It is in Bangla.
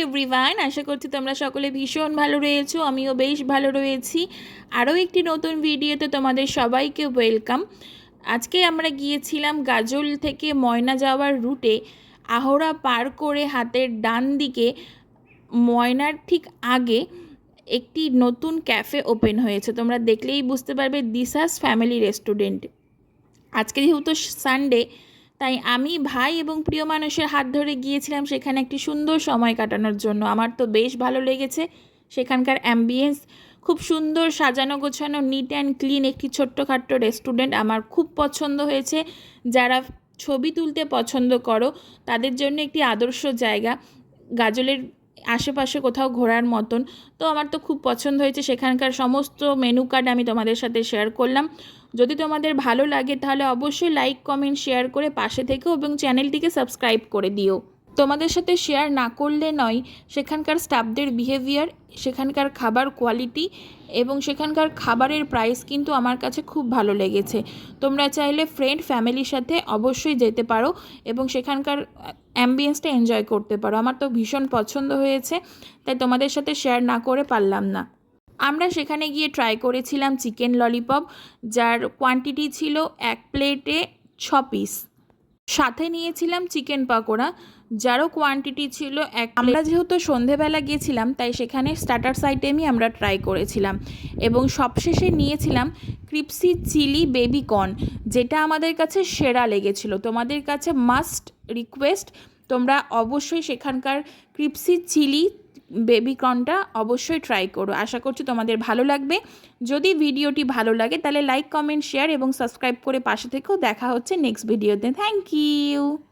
এভরিওয়ান, আশা করছি তোমরা সকলে ভীষণ ভালো রয়েছো। আমিও বেশ ভালো রয়েছি। আরও একটি নতুন ভিডিওতে তোমাদের সবাইকে ওয়েলকাম। আজকে আমরা গিয়েছিলাম গাজল থেকে ময়না যাওয়ার রুটে। আহরা পার করে হাতের ডান দিকে ময়নার ঠিক আগে একটি নতুন ক্যাফে ওপেন হয়েছে। তোমরা দেখলেই বুঝতে পারবে, দিশাস ফ্যামিলি রেস্টুরেন্ট। আজকে যেহেতু সানডে, তাই আমি ভাই এবং প্রিয় মানুষের হাত ধরে গিয়েছিলাম সেখানে একটি সুন্দর সময় কাটানোর জন্য। আমার তো বেশ ভালো লেগেছে। সেখানকার অ্যাম্বিয়েন্স খুব সুন্দর, সাজানো গোছানো, নিট অ্যান্ড ক্লিন একটি ছোট্টখাট্ট রেস্টুরেন্ট আমার খুব পছন্দ হয়েছে। যারা ছবি তুলতে পছন্দ করো তাদের জন্য একটি আদর্শ জায়গা, গাজলের আশেপাশে কোথাও ঘোরার মতন। তো আমার তো খুব পছন্দ হয়েছে। সেখানকার সমস্ত মেনু কার্ড আমি তোমাদের সাথে শেয়ার করলাম। যদি তোমাদের ভালো লাগে তাহলে অবশ্যই লাইক, কমেন্ট, শেয়ার করে পাশে থেকেও এবং চ্যানেলটিকে সাবস্ক্রাইব করে দিও। তোমাদের সাথে শেয়ার না করলে নয়, সেখানকার স্টাফদের বিহেভিয়ার, সেখানকার খাবার কোয়ালিটি এবং সেখানকার খাবারের প্রাইস কিন্তু আমার কাছে খুব ভালো লেগেছে। তোমরা চাইলে ফ্রেন্ড ফ্যামিলির সাথে অবশ্যই যেতে পারো এবং সেখানকার অ্যাম্বিয়েন্সটা এনজয় করতে পারো। আমার তো ভীষণ পছন্দ হয়েছে, তাই তোমাদের সাথে শেয়ার না করে পারলাম না। আমরা সেখানে গিয়ে ট্রাই করেছিলাম চিকেন ললিপপ, যার কোয়ান্টিটি ছিল 1 প্লেটে 6 পিস। সাথে নিয়েছিলাম চিকেন পাকোড়া, যারও কোয়ান্টিটি ছিল 1 প্লেট। আমরা যেহেতু সন্ধেবেলা গিয়েছিলাম তাই সেখানে স্টার্টার্স আইটেমই আমরা ট্রাই করেছিলাম এবং সবশেষে নিয়েছিলাম ক্রিপসি চিলি বেবি কর্ন, যেটা আমাদের কাছে সেরা লেগেছিল। তোমাদের কাছে মাস্ট রিকোয়েস্ট, তোমরা অবশ্যই সেখানকার ক্রিপসি চিলি বেবি কর্নটা অবশ্যই ট্রাই করো। আশা করছি তোমাদের ভালো লাগবে। যদি ভিডিওটি ভালো লাগে তাহলে লাইক, কমেন্ট, শেয়ার এবং সাবস্ক্রাইব করে পাশে থেকেও। দেখা হচ্ছে নেক্সট ভিডিওতে। Thank you.